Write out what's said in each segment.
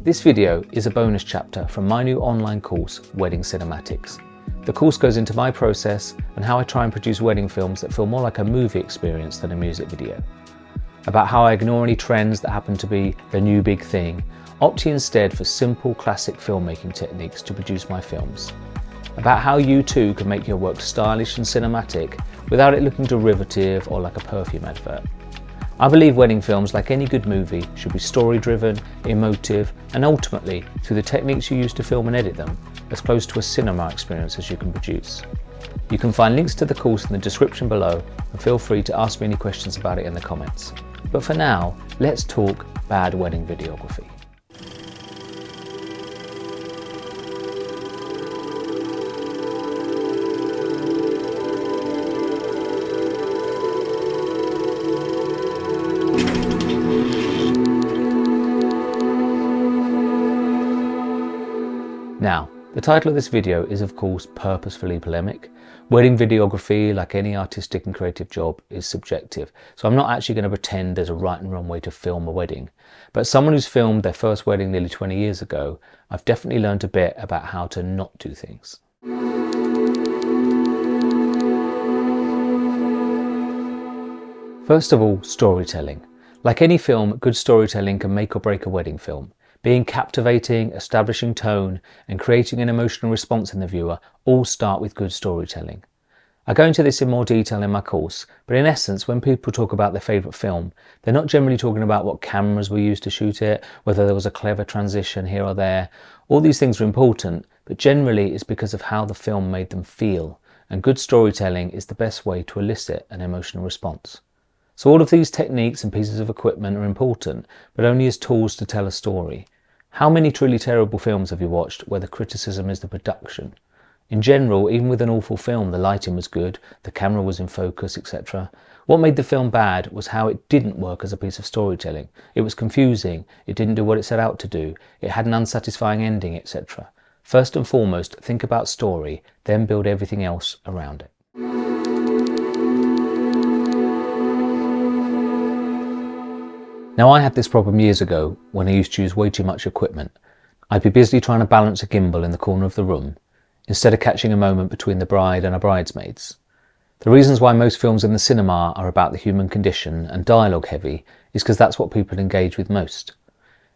This video is a bonus chapter from my new online course, Wedding Cinematics. The course goes into my process and how I try and produce wedding films that feel more like a movie experience than a music video. About how I ignore any trends that happen to be the new big thing, opting instead for simple classic filmmaking techniques to produce my films. About how you too can make your work stylish and cinematic without it looking derivative or like a perfume advert. I believe wedding films, like any good movie, should be story-driven, emotive, and ultimately, through the techniques you use to film and edit them, as close to a cinema experience as you can produce. You can find links to the course in the description below, and feel free to ask me any questions about it in the comments. But for now, let's talk bad wedding videography. Now, the title of this video is of course purposefully polemic. Wedding videography, like any artistic and creative job, is subjective, so I'm not actually going to pretend there's a right and wrong way to film a wedding. But as someone who's filmed their first wedding nearly 20 years ago, I've definitely learned a bit about how to not do things. First of all, storytelling. Like any film, good storytelling can make or break a wedding film. Being captivating, establishing tone, and creating an emotional response in the viewer all start with good storytelling. I go into this in more detail in my course, but in essence, when people talk about their favourite film, they're not generally talking about what cameras were used to shoot it, whether there was a clever transition here or there. All these things are important, but generally it's because of how the film made them feel, and good storytelling is the best way to elicit an emotional response. So all of these techniques and pieces of equipment are important, but only as tools to tell a story. How many truly terrible films have you watched where the criticism is the production? In general, even with an awful film, the lighting was good, the camera was in focus, etc. What made the film bad was how it didn't work as a piece of storytelling. It was confusing, it didn't do what it set out to do, it had an unsatisfying ending, etc. First and foremost, think about story, then build everything else around it. Now, I had this problem years ago when I used to use way too much equipment. I'd be busy trying to balance a gimbal in the corner of the room, instead of catching a moment between the bride and her bridesmaids. The reasons why most films in the cinema are about the human condition and dialogue heavy is because that's what people engage with most.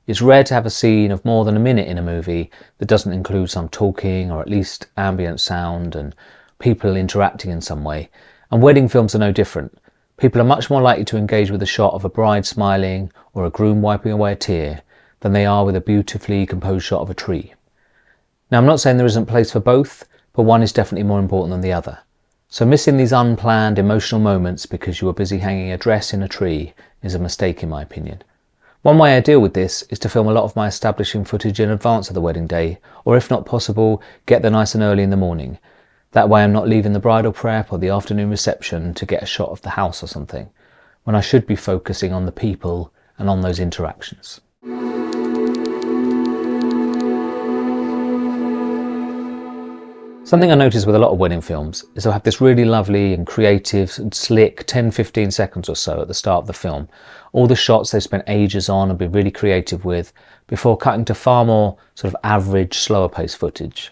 It's rare to have a scene of more than a minute in a movie that doesn't include some talking or at least ambient sound and people interacting in some way, and wedding films are no different. People are much more likely to engage with a shot of a bride smiling or a groom wiping away a tear than they are with a beautifully composed shot of a tree. Now, I'm not saying there isn't place for both, but one is definitely more important than the other. So missing these unplanned emotional moments because you were busy hanging a dress in a tree is a mistake in my opinion. One way I deal with this is to film a lot of my establishing footage in advance of the wedding day, or if not possible, get there nice and early in the morning. That way I'm not leaving the bridal prep or the afternoon reception to get a shot of the house or something, when I should be focusing on the people and on those interactions. Something I notice with a lot of wedding films is they'll have this really lovely and creative and slick 10-15 seconds or so at the start of the film. All the shots they've spent ages on and been really creative with before cutting to far more sort of average, slower paced footage.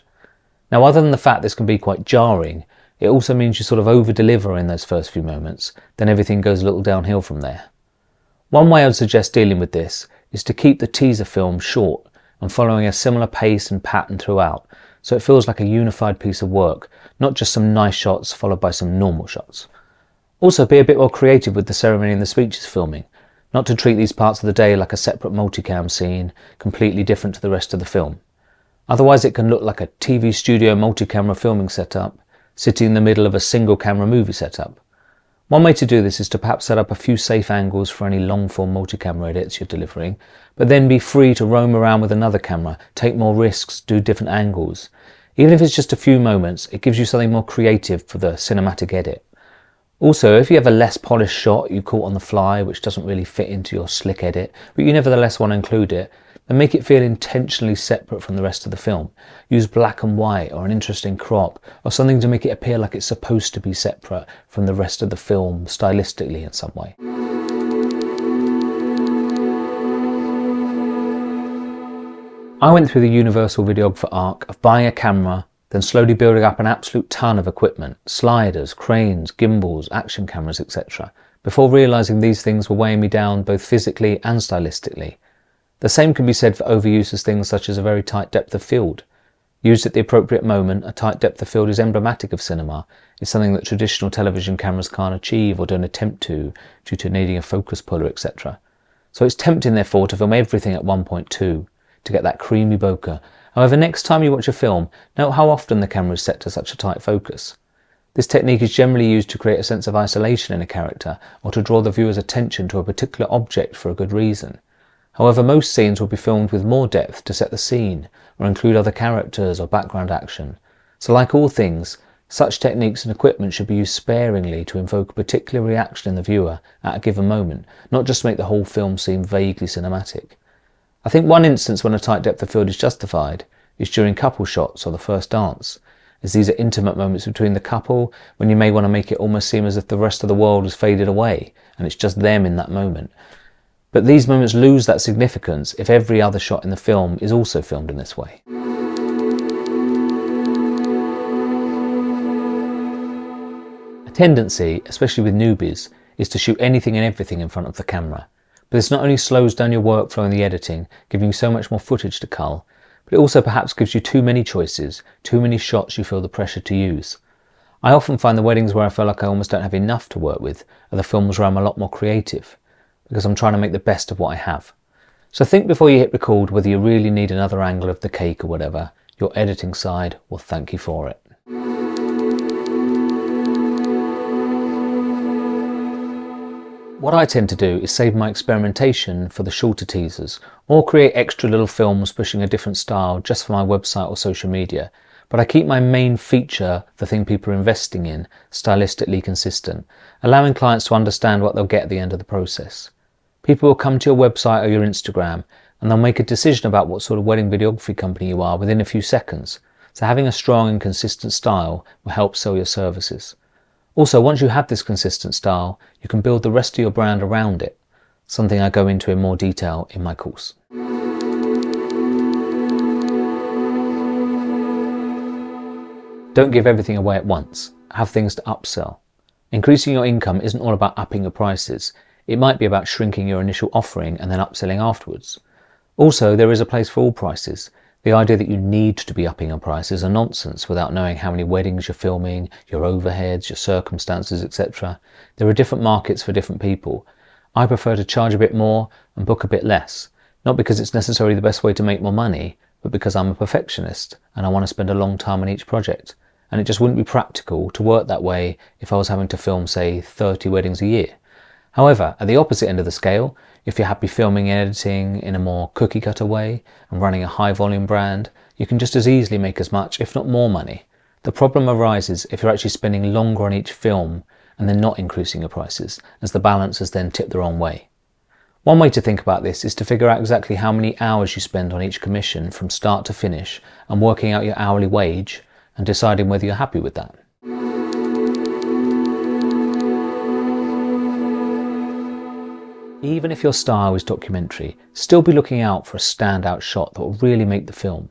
Now, other than the fact this can be quite jarring, it also means you sort of over-deliver in those first few moments, then everything goes a little downhill from there. One way I would suggest dealing with this is to keep the teaser film short and following a similar pace and pattern throughout, so it feels like a unified piece of work, not just some nice shots followed by some normal shots. Also, be a bit more creative with the ceremony and the speeches filming, not to treat these parts of the day like a separate multicam scene, completely different to the rest of the film. Otherwise it can look like a TV studio multi-camera filming setup, sitting in the middle of a single camera movie setup. One way to do this is to perhaps set up a few safe angles for any long-form multi-camera edits you're delivering, but then be free to roam around with another camera, take more risks, do different angles. Even if it's just a few moments, it gives you something more creative for the cinematic edit. Also, if you have a less polished shot you caught on the fly which doesn't really fit into your slick edit, but you nevertheless want to include it, then make it feel intentionally separate from the rest of the film. Use black and white or an interesting crop or something to make it appear like it's supposed to be separate from the rest of the film stylistically in some way. I went through the universal videographer arc of buying a camera, then slowly building up an absolute ton of equipment, sliders, cranes, gimbals, action cameras, etc., before realising these things were weighing me down both physically and stylistically. The same can be said for overuse as things such as a very tight depth of field. Used at the appropriate moment, a tight depth of field is emblematic of cinema. It's something that traditional television cameras can't achieve or don't attempt to, due to needing a focus puller, etc. So it's tempting, therefore, to film everything at 1.2 to get that creamy bokeh. However, next time you watch a film, note how often the camera is set to such a tight focus. This technique is generally used to create a sense of isolation in a character or to draw the viewer's attention to a particular object for a good reason. However, most scenes will be filmed with more depth to set the scene or include other characters or background action. So like all things, such techniques and equipment should be used sparingly to invoke a particular reaction in the viewer at a given moment, not just to make the whole film seem vaguely cinematic. I think one instance when a tight depth of field is justified is during couple shots or the first dance, as these are intimate moments between the couple when you may want to make it almost seem as if the rest of the world has faded away and it's just them in that moment. But these moments lose that significance if every other shot in the film is also filmed in this way. A tendency, especially with newbies, is to shoot anything and everything in front of the camera. But this not only slows down your workflow in the editing, giving you so much more footage to cull, but it also perhaps gives you too many choices, too many shots you feel the pressure to use. I often find the weddings where I feel like I almost don't have enough to work with are the films where I'm a lot more creative, because I'm trying to make the best of what I have. So think before you hit record whether you really need another angle of the cake or whatever. Your editing side will thank you for it. What I tend to do is save my experimentation for the shorter teasers, or create extra little films pushing a different style just for my website or social media, but I keep my main feature, the thing people are investing in, stylistically consistent, allowing clients to understand what they'll get at the end of the process. People will come to your website or your Instagram and they'll make a decision about what sort of wedding videography company you are within a few seconds, so having a strong and consistent style will help sell your services. Also, once you have this consistent style, you can build the rest of your brand around it, something I go into in more detail in my course. Don't give everything away at once. Have things to upsell. Increasing your income isn't all about upping your prices. It might be about shrinking your initial offering and then upselling afterwards. Also, there is a place for all prices. The idea that you need to be upping your prices are nonsense without knowing how many weddings you're filming, your overheads, your circumstances, etc. There are different markets for different people. I prefer to charge a bit more and book a bit less, not because it's necessarily the best way to make more money, but because I'm a perfectionist and I want to spend a long time on each project. And it just wouldn't be practical to work that way if I was having to film, say, 30 weddings a year. However, at the opposite end of the scale, if you're happy filming and editing in a more cookie cutter way and running a high volume brand, you can just as easily make as much, if not more money. The problem arises if you're actually spending longer on each film and then not increasing your prices, as the balance has then tipped the wrong way. One way to think about this is to figure out exactly how many hours you spend on each commission from start to finish and working out your hourly wage and deciding whether you're happy with that. Even if your style is documentary, still be looking out for a standout shot that will really make the film.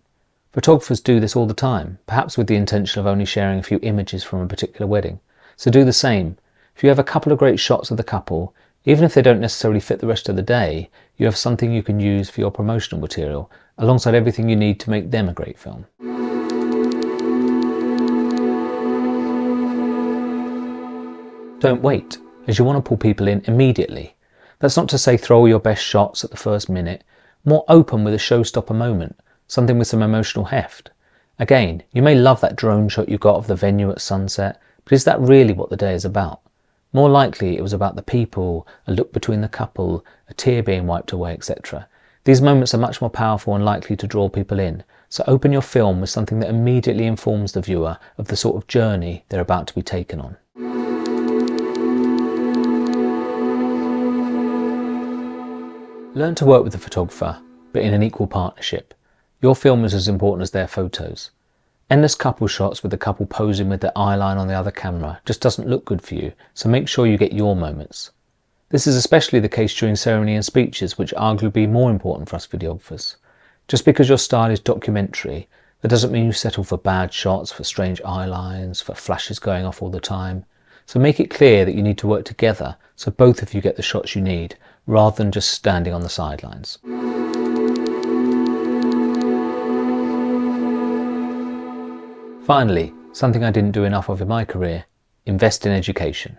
Photographers do this all the time, perhaps with the intention of only sharing a few images from a particular wedding. So do the same. If you have a couple of great shots of the couple, even if they don't necessarily fit the rest of the day, you have something you can use for your promotional material, alongside everything you need to make them a great film. Don't wait, as you want to pull people in immediately. That's not to say throw all your best shots at the first minute, more open with a showstopper moment, something with some emotional heft. Again, you may love that drone shot you got of the venue at sunset, but is that really what the day is about? More likely it was about the people, a look between the couple, a tear being wiped away, etc. These moments are much more powerful and likely to draw people in, so open your film with something that immediately informs the viewer of the sort of journey they're about to be taken on. Learn to work with the photographer, but in an equal partnership. Your film is as important as their photos. Endless couple shots with the couple posing with their eyeline on the other camera just doesn't look good for you, so make sure you get your moments. This is especially the case during ceremony and speeches, which are arguably more important for us videographers. Just because your style is documentary, that doesn't mean you settle for bad shots, for strange eye lines, for flashes going off all the time. So make it clear that you need to work together so both of you get the shots you need, rather than just standing on the sidelines. Finally, something I didn't do enough of in my career: invest in education.